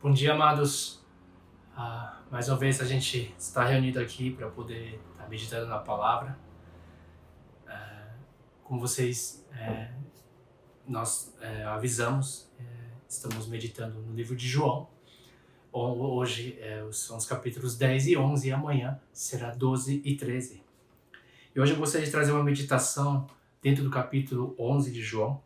Bom dia, amados. Mais uma vez a gente está reunido aqui para poder estar meditando na palavra. Como vocês, nós avisamos, estamos meditando no livro de João. Hoje são os capítulos 10 e 11 e amanhã será 12 e 13. E hoje eu gostaria de trazer uma meditação dentro do capítulo 11 de João.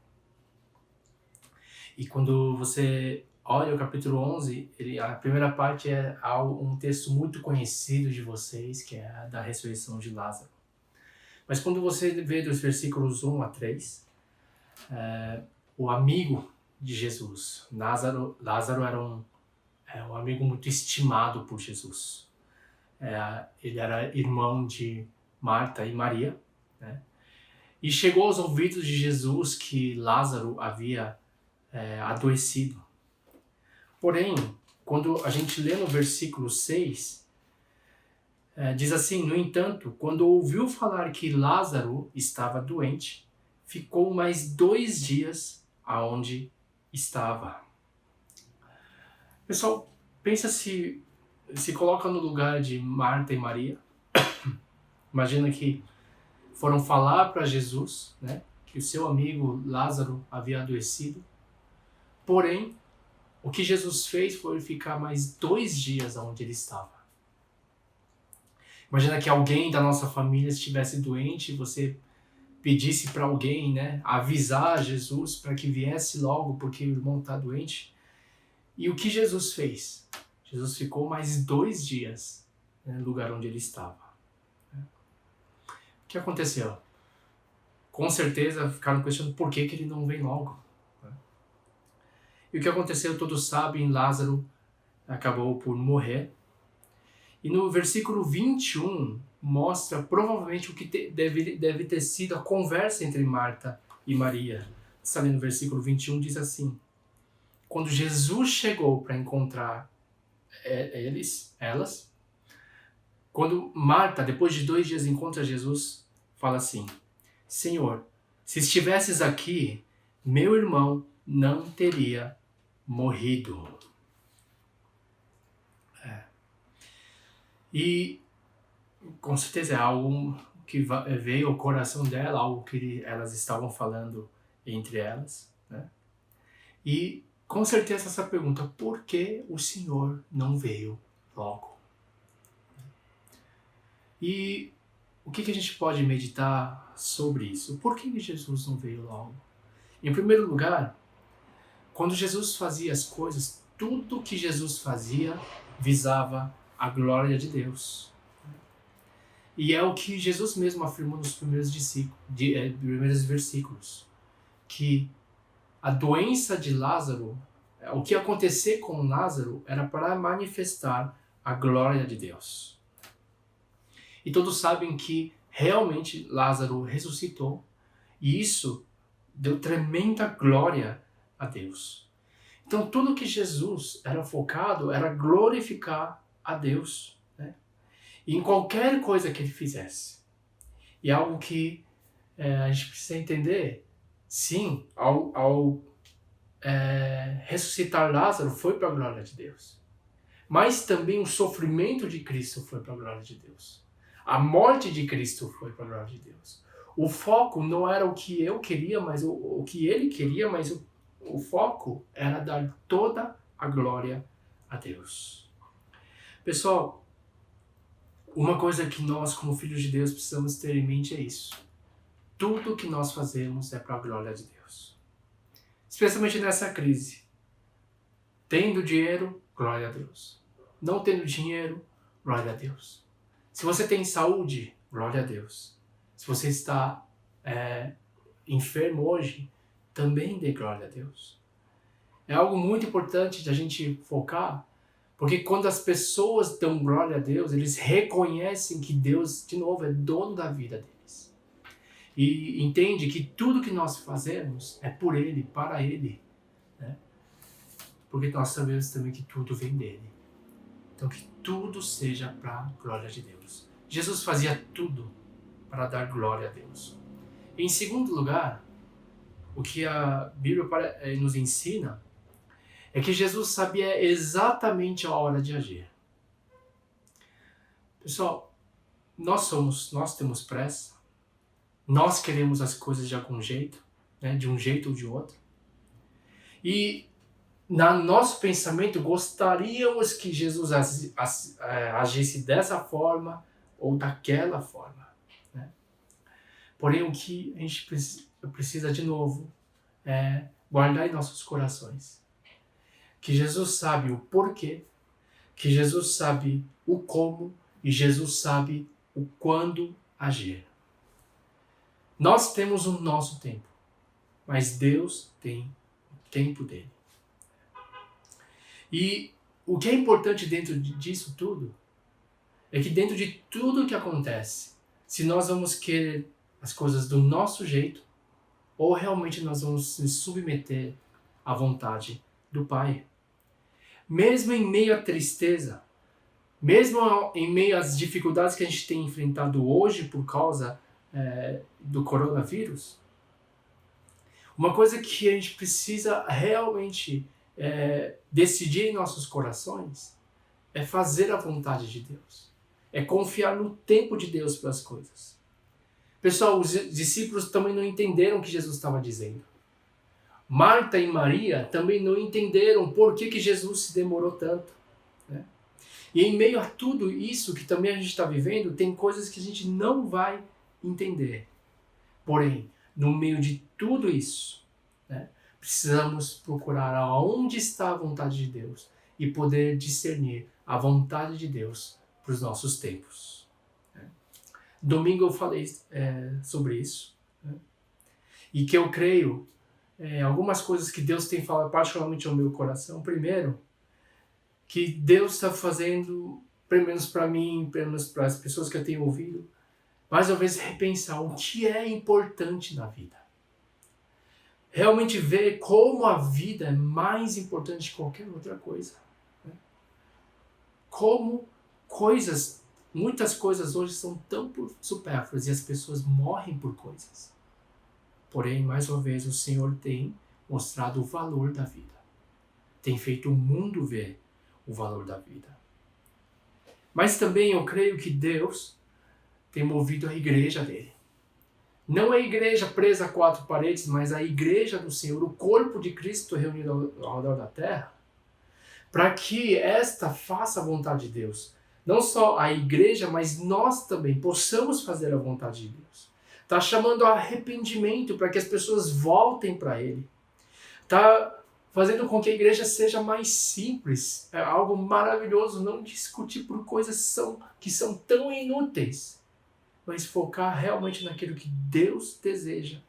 E quando você olha o capítulo 11, a primeira parte é um texto muito conhecido de vocês, que é a da ressurreição de Lázaro. Mas quando você vê dos versículos 1 a 3, o amigo de Jesus, Lázaro era um amigo muito estimado por Jesus. Ele era irmão de Marta e Maria, né? E chegou aos ouvidos de Jesus que Lázaro havia adoecido. Porém, quando a gente lê no versículo 6, diz assim: no entanto, quando ouviu falar que Lázaro estava doente, ficou mais 2 dias aonde estava. Pessoal, pensa se coloca no lugar de Marta e Maria. Imagina que foram falar para Jesus, né, que o seu amigo Lázaro havia adoecido. Porém, o que Jesus fez foi ficar mais 2 dias onde ele estava. Imagina que alguém da nossa família estivesse doente e você pedisse para alguém, né, avisar Jesus para que viesse logo porque o irmão está doente. E o que Jesus fez? Jesus ficou mais 2 dias, né, no lugar onde ele estava. O que aconteceu? Com certeza ficaram questionando por que ele não vem logo. E o que aconteceu, todos sabem, Lázaro acabou por morrer. E no versículo 21 mostra provavelmente o que deve ter sido a conversa entre Marta e Maria. Está ali no versículo 21, diz assim: quando Jesus chegou para encontrar elas, quando Marta, depois de 2 dias, encontra Jesus, fala assim: Senhor, se estivesses aqui, meu irmão não teria morrido. E com certeza é algo que veio ao coração dela, algo que elas estavam falando entre elas, né? E com certeza essa pergunta: por que o Senhor não veio logo? E o que a gente pode meditar sobre isso? Por que Jesus não veio logo? Em primeiro lugar, quando Jesus fazia as coisas, tudo que Jesus fazia visava a glória de Deus. E é o que Jesus mesmo afirmou nos primeiros versículos, que a doença de Lázaro, o que ia acontecer com Lázaro era para manifestar a glória de Deus. E todos sabem que realmente Lázaro ressuscitou, e isso deu tremenda glória a Deus. Então tudo que Jesus era focado era glorificar a Deus, né? E em qualquer coisa que ele fizesse. E algo que a gente precisa entender, sim, ao ressuscitar Lázaro foi para a glória de Deus. Mas também o sofrimento de Cristo foi para a glória de Deus. A morte de Cristo foi para a glória de Deus. O foco não era o que eu queria, mas o que ele queria, mas o foco era dar toda a glória a Deus. Pessoal, uma coisa que nós, como filhos de Deus, precisamos ter em mente é isso. Tudo que nós fazemos é para a glória de Deus. Especialmente nessa crise. Tendo dinheiro, glória a Deus. Não tendo dinheiro, glória a Deus. Se você tem saúde, glória a Deus. Se você está enfermo hoje, também dê glória a Deus. É algo muito importante de a gente focar, porque quando as pessoas dão glória a Deus, eles reconhecem que Deus, de novo, é dono da vida deles. E entende que tudo que nós fazemos é por Ele, para Ele, né? Porque nós sabemos também que tudo vem dEle. Então que tudo seja para a glória de Deus. Jesus fazia tudo para dar glória a Deus. Em segundo lugar, o que a Bíblia nos ensina é que Jesus sabia exatamente a hora de agir. Pessoal, nós temos pressa, nós queremos as coisas de algum jeito, né, de um jeito ou de outro. E no nosso pensamento gostaríamos que Jesus agisse dessa forma ou daquela forma, né? Porém, o que a gente precisa de novo é guardar em nossos corações que Jesus sabe o porquê, que Jesus sabe o como e Jesus sabe o quando agir. Nós temos o nosso tempo, mas Deus tem o tempo dele. E o que é importante dentro disso tudo é que dentro de tudo que acontece, se nós vamos querer as coisas do nosso jeito ou realmente nós vamos nos submeter à vontade do Pai. Mesmo em meio à tristeza, mesmo em meio às dificuldades que a gente tem enfrentado hoje por causa do coronavírus, uma coisa que a gente precisa realmente decidir em nossos corações é fazer a vontade de Deus. É confiar no tempo de Deus para as coisas. Pessoal, os discípulos também não entenderam o que Jesus estava dizendo. Marta e Maria também não entenderam por que Jesus se demorou tanto, né? E em meio a tudo isso que também a gente está vivendo, tem coisas que a gente não vai entender. Porém, no meio de tudo isso, né, precisamos procurar aonde está a vontade de Deus e poder discernir a vontade de Deus para os nossos tempos. Domingo eu falei sobre isso, né? E que eu creio algumas coisas que Deus tem falado particularmente ao meu coração. Primeiro, que Deus está fazendo, pelo menos para mim, pelo menos para as pessoas que eu tenho ouvido, mais uma vez repensar o que é importante na vida. Realmente ver como a vida é mais importante que qualquer outra coisa, né? Como muitas coisas hoje são tão supérfluas e as pessoas morrem por coisas. Porém, mais uma vez, o Senhor tem mostrado o valor da vida. Tem feito o mundo ver o valor da vida. Mas também eu creio que Deus tem movido a igreja dele. Não a igreja presa a quatro paredes, mas a igreja do Senhor, o corpo de Cristo reunido ao redor da terra, para que esta faça a vontade de Deus. Não só a igreja, mas nós também possamos fazer a vontade de Deus. Está chamando ao arrependimento para que as pessoas voltem para Ele. Está fazendo com que a igreja seja mais simples. É algo maravilhoso, não discutir por coisas que são tão inúteis, mas focar realmente naquilo que Deus deseja.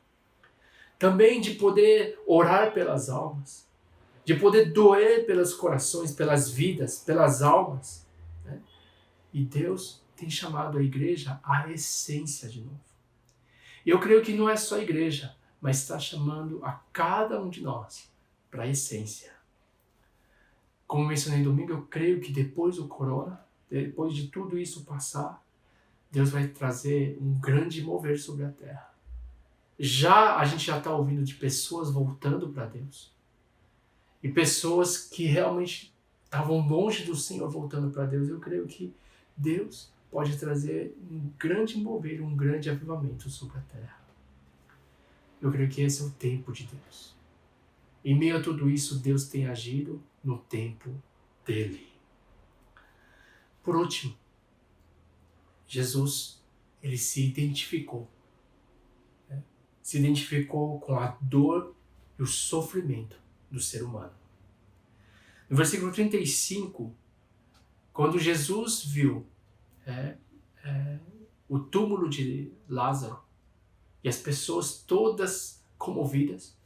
Também de poder orar pelas almas, de poder doer pelos corações, pelas vidas, pelas almas, né? E Deus tem chamado a igreja à essência de novo. E eu creio que não é só a igreja, mas está chamando a cada um de nós para a essência. Como mencionei domingo, eu creio que depois do corona, depois de tudo isso passar, Deus vai trazer um grande mover sobre a terra. A gente já está ouvindo de pessoas voltando para Deus. E pessoas que realmente estavam longe do Senhor voltando para Deus. Eu creio que Deus pode trazer um grande mover, um grande avivamento sobre a terra. Eu creio que esse é o tempo de Deus. Em meio a tudo isso, Deus tem agido no tempo dele. Por último, Jesus, ele se identificou. Né? Se identificou com a dor e o sofrimento do ser humano. No versículo 35, quando Jesus viu o túmulo de Lázaro e as pessoas todas comovidas,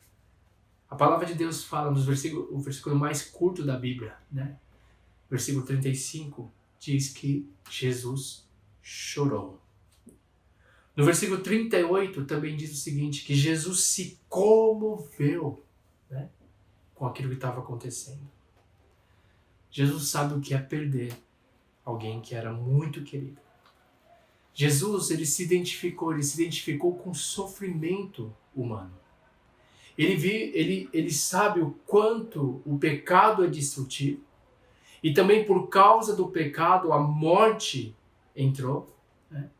a palavra de Deus fala o versículo mais curto da Bíblia, né? Versículo 35 diz que Jesus chorou. No versículo 38 também diz o seguinte, que Jesus se comoveu, né, com aquilo que estava acontecendo. Jesus sabe o que é perder alguém que era muito querido. Jesus, ele se identificou com o sofrimento humano. Ele sabe o quanto o pecado é destrutivo. E também por causa do pecado, a morte entrou. Né?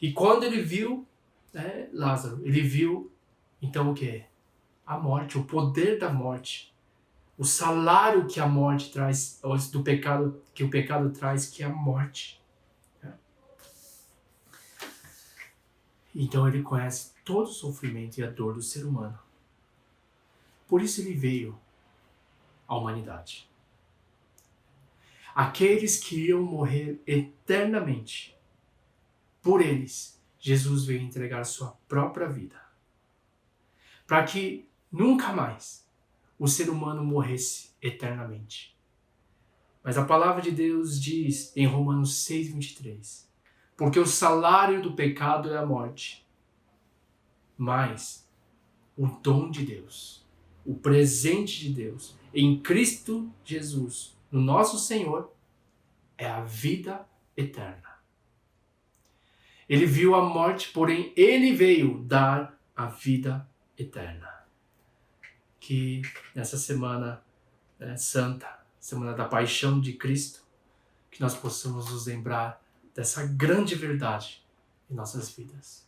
E quando ele viu, né, Lázaro, ele viu, então o quê? A morte, o poder da morte. O salário que a morte traz, do pecado, que o pecado traz, que é a morte. Né? Então ele conhece todo o sofrimento e a dor do ser humano. Por isso ele veio à humanidade. Aqueles que iriam morrer eternamente, por eles, Jesus veio entregar sua própria vida. Para que nunca mais o ser humano morresse eternamente. Mas a palavra de Deus diz em Romanos 6:23, porque o salário do pecado é a morte, mas o dom de Deus, o presente de Deus, em Cristo Jesus, no nosso Senhor, é a vida eterna. Ele viu a morte, porém ele veio dar a vida eterna. Que nessa semana santa, semana da paixão de Cristo, que nós possamos nos lembrar dessa grande verdade em nossas vidas.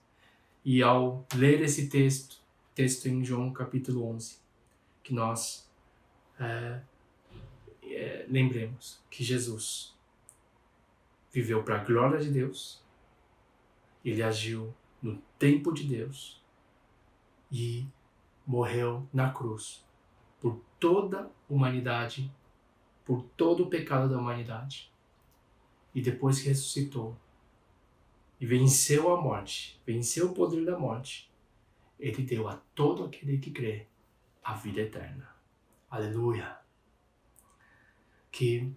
E ao ler esse texto em João capítulo 11, que nós lembremos que Jesus viveu para a glória de Deus, ele agiu no tempo de Deus e morreu na cruz por toda a humanidade, por todo o pecado da humanidade. E depois que ressuscitou e venceu a morte, venceu o poder da morte, ele deu a todo aquele que crê a vida eterna. Aleluia! Que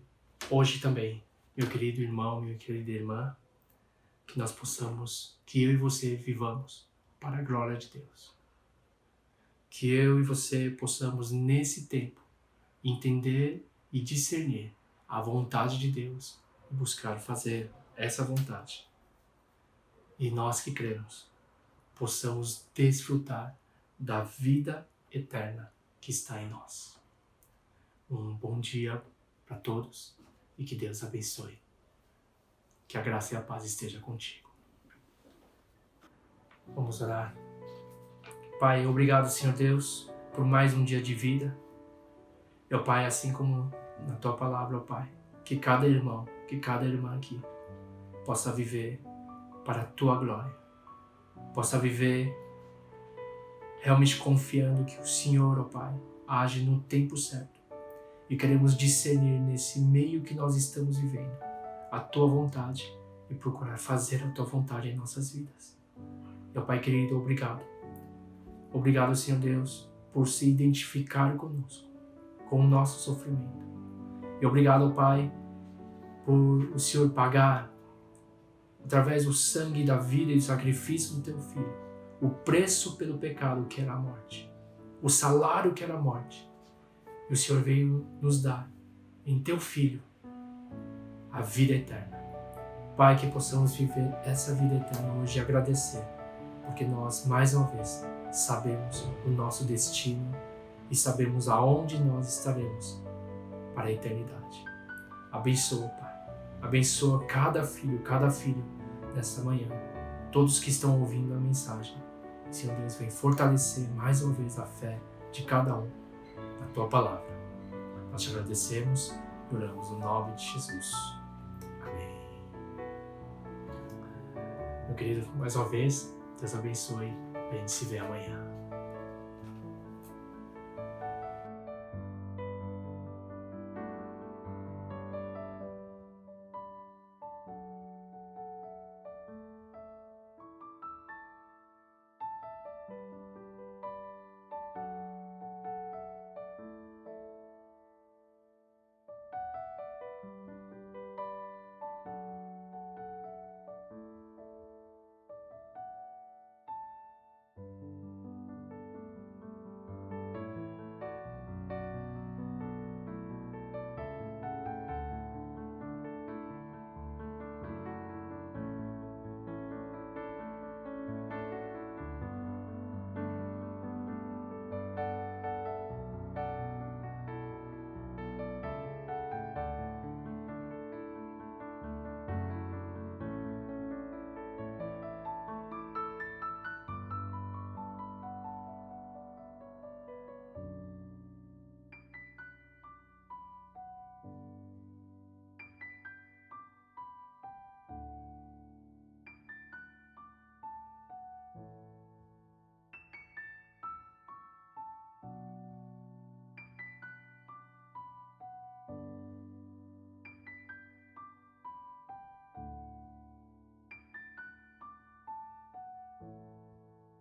hoje também, meu querido irmão, minha querida irmã, que nós possamos, que eu e você vivamos para a glória de Deus. Que eu e você possamos, nesse tempo, entender e discernir a vontade de Deus e buscar fazer essa vontade. E nós que cremos, possamos desfrutar da vida eterna que está em nós. Um bom dia para todos e que Deus abençoe. Que a graça e a paz esteja contigo. Vamos orar. Pai, obrigado, Senhor Deus, por mais um dia de vida. Meu Pai, assim como na Tua palavra, ó Pai, que cada irmão, que cada irmã aqui possa viver para a Tua glória. Possa viver realmente confiando que o Senhor, ó Pai, age no tempo certo. E queremos discernir nesse meio que nós estamos vivendo a Tua vontade e procurar fazer a Tua vontade em nossas vidas. Meu Pai querido, obrigado. Obrigado, Senhor Deus, por se identificar conosco, com o nosso sofrimento. E obrigado, Pai, por o Senhor pagar, através do sangue da vida e do sacrifício do Teu Filho, o preço pelo pecado que era a morte, o salário que era a morte. E o Senhor veio nos dar, em Teu Filho, a vida eterna. Pai, que possamos viver essa vida eterna hoje e agradecer, porque nós, mais uma vez, sabemos o nosso destino e sabemos aonde nós estaremos para a eternidade. Abençoa, Pai. Abençoa cada filho nessa manhã. Todos que estão ouvindo a mensagem. Senhor Deus, vem fortalecer mais uma vez a fé de cada um na Tua palavra. Nós te agradecemos e oramos no nome de Jesus. Amém. Meu querido, mais uma vez, Deus abençoe e a gente se vê amanhã.